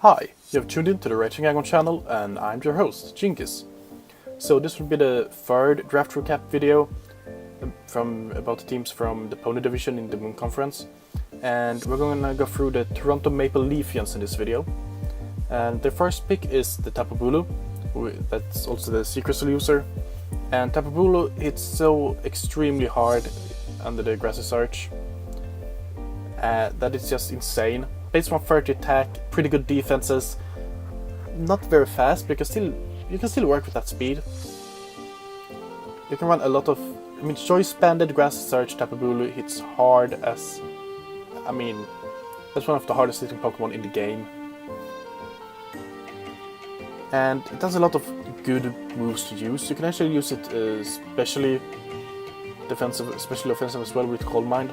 Hi, you have tuned in to the Raging Aggron channel and I'm your host, Djingis. So this will be the third draft recap video about the teams from the Pony Division in the Moon Conference. And we're going to go through the Toronto Maple Leafeons in this video. And the first pick is the Tapu Bulu, that's also the Secret Soul user. And Tapu Bulu hits so extremely hard under the Grassy Search that it's just insane. Base 130 attack, pretty good defenses, not very fast, but you can still work with that speed. You can run a lot of, choice banded Grassy Search Tapu Bulu hits hard as, that's one of the hardest hitting Pokemon in the game. And it has a lot of good moves to use. You can actually use it especially offensive as well with Cold Mind.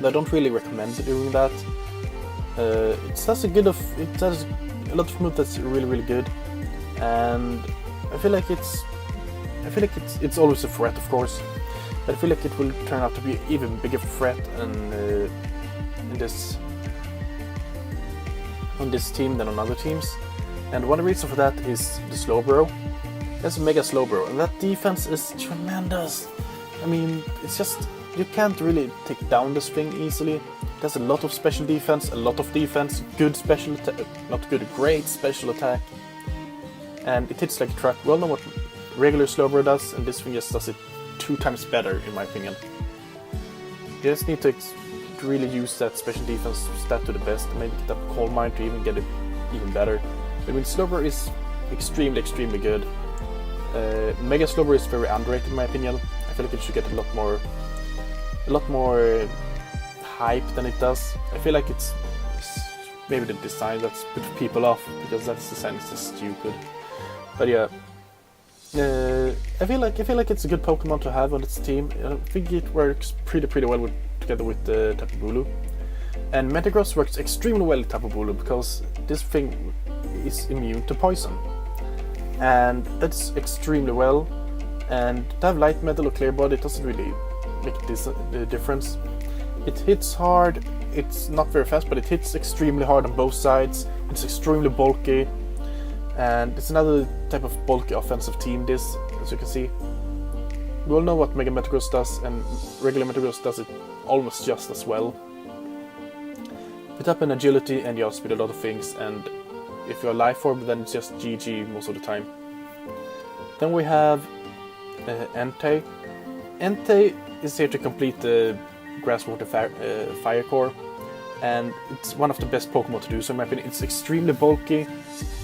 But I don't really recommend doing that. It has a lot of moves that's really good, and I feel like it's always a threat, of course, but I feel like it will turn out to be an even bigger threat on this team than on other teams. And one reason for that is the Slowbro. That's a Mega Slowbro, and that defense is tremendous. It's just, you can't really take down this thing easily. It has a lot of special defense, a lot of defense, good special attack, not good, great special attack. And it hits like a truck. We all know what regular Slowbro does, and this thing just does it 2 times better, in my opinion. You just need to really use that special defense stat to the best, and maybe get that Cold Mind to even get it even better. Slowbro is extremely good. Mega Slowbro is very underrated, in my opinion. I feel like it should get a lot more hype than it does. I feel like it's maybe the design that's put people off, because that design is just stupid. But yeah, I feel like it's a good Pokemon to have on its team. I think it works pretty well together with the Tapu Bulu. And Metagross works extremely well with Tapu Bulu because this thing is immune to poison, and that's extremely well. And to have Light Metal or Clear Body, it doesn't really make the difference. It hits hard, it's not very fast, but it hits extremely hard on both sides. It's extremely bulky, and it's another type of bulky offensive team, this, as you can see. We all know what Mega Metagross does, and regular Metagross does it almost just as well. Put up in agility and you outspeed a lot of things, and if you're a Life Orb, then it's just GG most of the time. Then we have Entei. Entei is here to complete the Grass Water Fire Core, and it's one of the best Pokemon to do so, in my opinion. It's extremely bulky,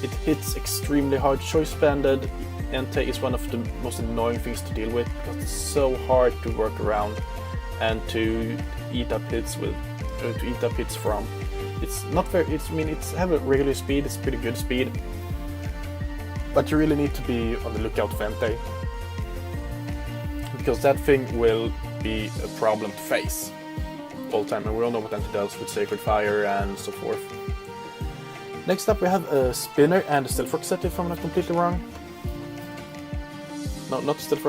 it hits extremely hard. Choice banded Entei is one of the most annoying things to deal with, because it's so hard to work around and to eat up hits from. It's not very, it's have a regular speed, it's pretty good speed, but you really need to be on the lookout for Entei, because that thing will be a problem to face all the time, and we all know what Entei does with Sacred Fire and so forth. Next up we have a Spinner and a Stealth Rock Setter, if I'm not completely wrong. No, not Stealth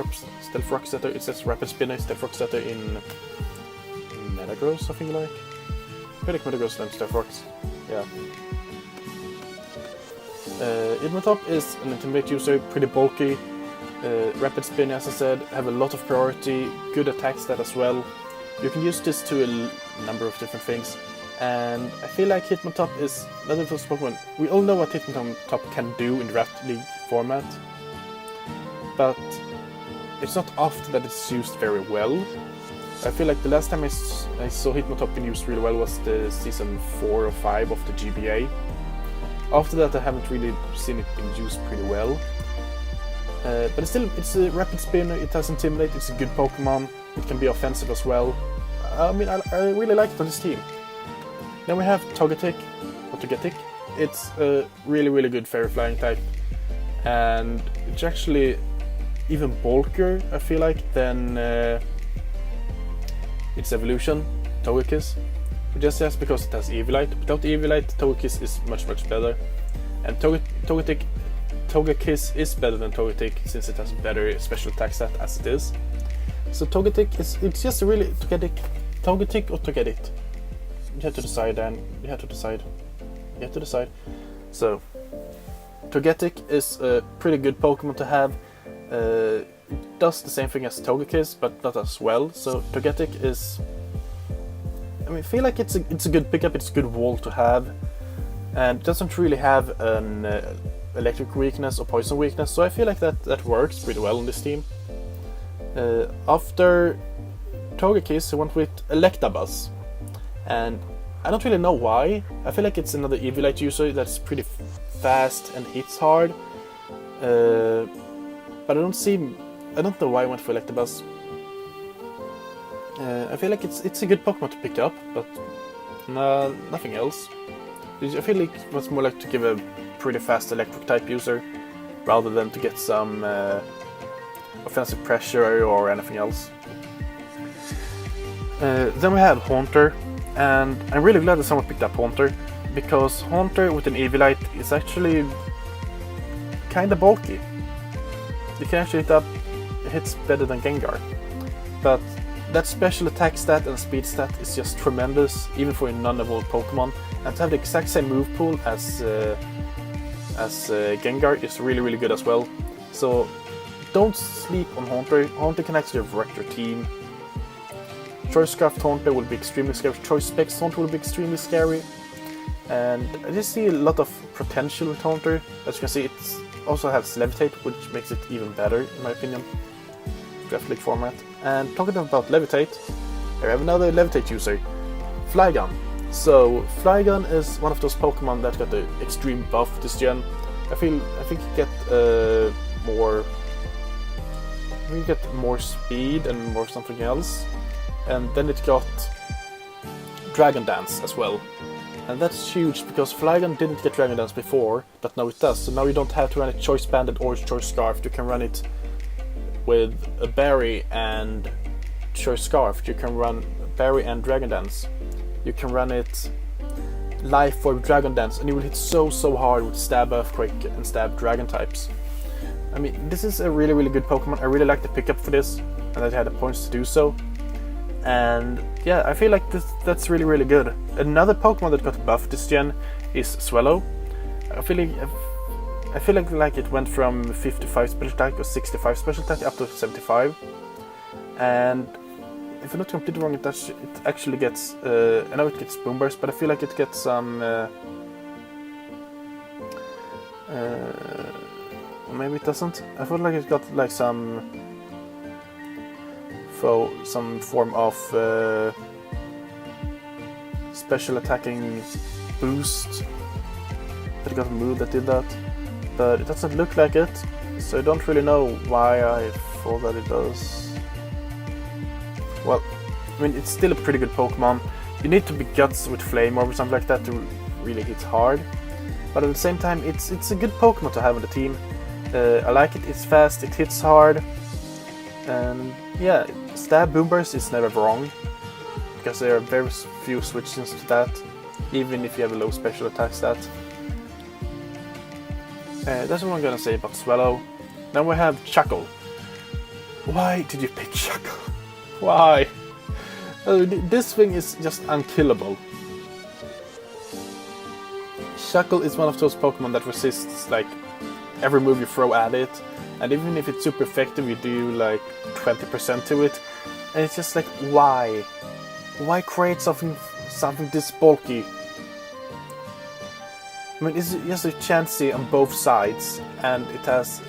Rock Setter, it says Rapid Spinner, Stealth Rock Setter in Metagross, I think like. I feel like Metagross and Stealth Rocks, yeah. Idmotop is an Intimidate user, pretty bulky. Rapid Spin, as I said, have a lot of priority, good attack stat as well. You can use this to a number of different things, and I feel like Hitmontop is another of those Pokemon. We all know what Hitmontop can do in Draft League format, but it's not often that it's used very well. I feel like the last time I saw Hitmontop being used really well was the season 4 or 5 of the GBA. After that I haven't really seen it being used pretty well. But it's a Rapid Spinner, it has Intimidate, it's a good Pokemon, it can be offensive as well. I really like it on this team. Then we have Togetic. It's a really good Fairy Flying type, and it's actually even bulkier, I feel like, than its evolution, Togekiss. Just because it has Eviolite. Without Eviolite, Togekiss is much better. And Togekiss is better than Togetic, since it has better special attack stat as it is. So it's just really Togetic or Togetic. You have to decide, Dan. You have to decide. you have to decide. So, Togetic is a pretty good Pokemon to have. It does the same thing as Togekiss, but not as well. So Togetic is, I feel like it's a good pickup. It's a good wall to have, and it doesn't really have an electric weakness or poison weakness. So I feel like that works pretty well on this team. After Togekiss, I went with Electabuzz, and I don't really know why. I feel like it's another Eviolite user that's pretty fast and hits hard. But I don't know why I went for Electabuzz. I feel like it's a good Pokemon to pick up, but nothing else. I feel like it was more like to give a pretty fast electric type user, rather than to get some offensive pressure or anything else. Then we have Haunter, and I'm really glad that someone picked up Haunter, because Haunter with an Eviolite is actually kinda bulky. You can actually hits better than Gengar, but that special attack stat and speed stat is just tremendous, even for a non-evolved Pokemon, and to have the exact same move pool as Gengar is really good as well. So don't sleep on Haunter. Haunter can actually wreck your team. Choice Scarf Haunter will be extremely scary. Choice Specs Haunter will be extremely scary. And I just see a lot of potential with Haunter. As you can see, it also has Levitate, which makes it even better, in my opinion. Draft League format. And talking about Levitate, here I have another Levitate user, Flygon. So Flygon is one of those Pokemon that got the extreme buff this gen. I think you get more speed and more something else. And then it got Dragon Dance as well. And that's huge, because Flygon didn't get Dragon Dance before, but now it does. So now you don't have to run it Choice Banded or Choice Scarf. You can run it with a Berry and Choice Scarf. You can run Berry and Dragon Dance. You can run it Life Orb Dragon Dance, and you will hit so hard with Stab Earthquake and Stab Dragon types. This is a really good Pokemon. I really like the pickup for this, and that I had the points to do so. And yeah, I feel like that's really good. Another Pokemon that got buffed this gen is Swellow. I feel like it went from 55 special attack or 65 special attack up to 75. And if I'm not completely wrong, it actually gets, I know it gets Boom Burst, but I feel like it gets some, maybe it doesn't. I feel like it got like some form of special attacking boost. It got a move that did that, but it doesn't look like it, so I don't really know why I thought that it does. Well, it's still a pretty good Pokemon. You need to be Guts with Flame Orb or something like that to really hit hard, but at the same time it's a good Pokemon to have on the team. I like it, it's fast, it hits hard, and yeah, Stab Boom Burst is never wrong, because there are very few switches to that, even if you have a low special attack stat. That's what I'm gonna say about Swellow. Then we have Chuckle. Why did you pick Chuckle? Why? This thing is just unkillable. Chuckle is one of those Pokemon that resists like every move you throw at it, and even if it's super effective, you do like 20% to it, and it's just like, why? Why create something this bulky? It's just a Chansey on both sides, and it has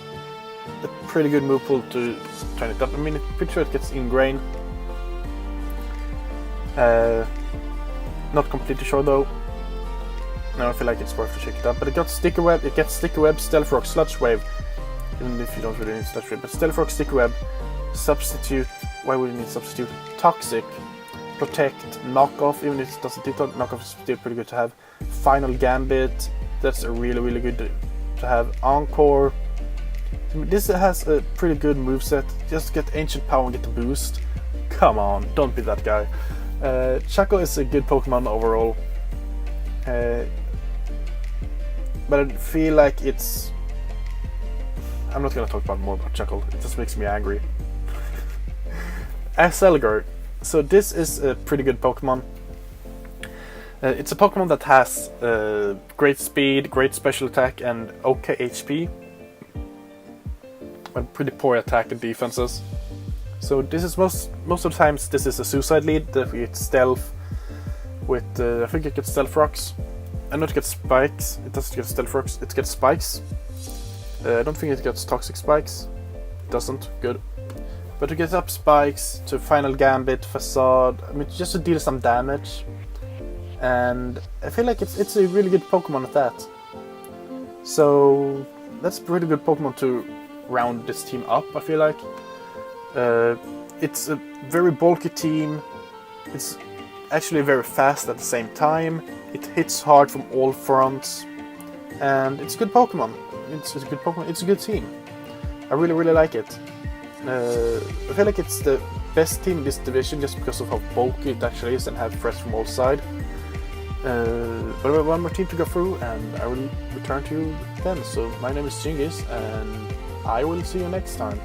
a pretty good move pool to turn it up. I'm pretty sure it gets Ingrain. Not completely sure though. No, I feel like it's worth to check it out. But it got Sticker Web, it gets Sticker Web, Stealth Rock, Sludge Wave. Even if you don't really need Sludge Wave, but Stealth Rock, Sticker Web, Substitute. Why would you need Substitute? Toxic, Protect, Knock Off. Even if it doesn't hit Knock Off, is still pretty good to have. Final Gambit. That's a really good to have. Encore. This has a pretty good moveset. Just get Ancient Power and get the boost. Come on, don't be that guy. Chuckle is a good Pokemon overall. But I feel like it's... I'm not gonna talk more about Chuckle. It just makes me angry. Acelgar. So this is a pretty good Pokemon. It's a Pokemon that has great speed, great special attack, and okay HP. But pretty poor attack and defenses. So this is most of the times this is a suicide lead that we get stealth with I think it gets stealth rocks. I know it gets spikes. It doesn't get stealth rocks. It gets spikes. I don't think it gets toxic spikes. It doesn't. Good. But to get up spikes to final gambit, facade. I mean, just to deal some damage. And I feel like it's a really good Pokemon at that. So that's a pretty good Pokemon to round this team up, I feel like. It's a very bulky team. It's actually very fast at the same time. It hits hard from all fronts. And it's a good Pokemon. It's a good Pokemon. It's a good team. I really, really like it. I feel like it's the best team in this division just because of how bulky it actually is and have threats from all sides. But we have one more team to go through, and I will return to you then. So my name is Djingis, and I will see you next time.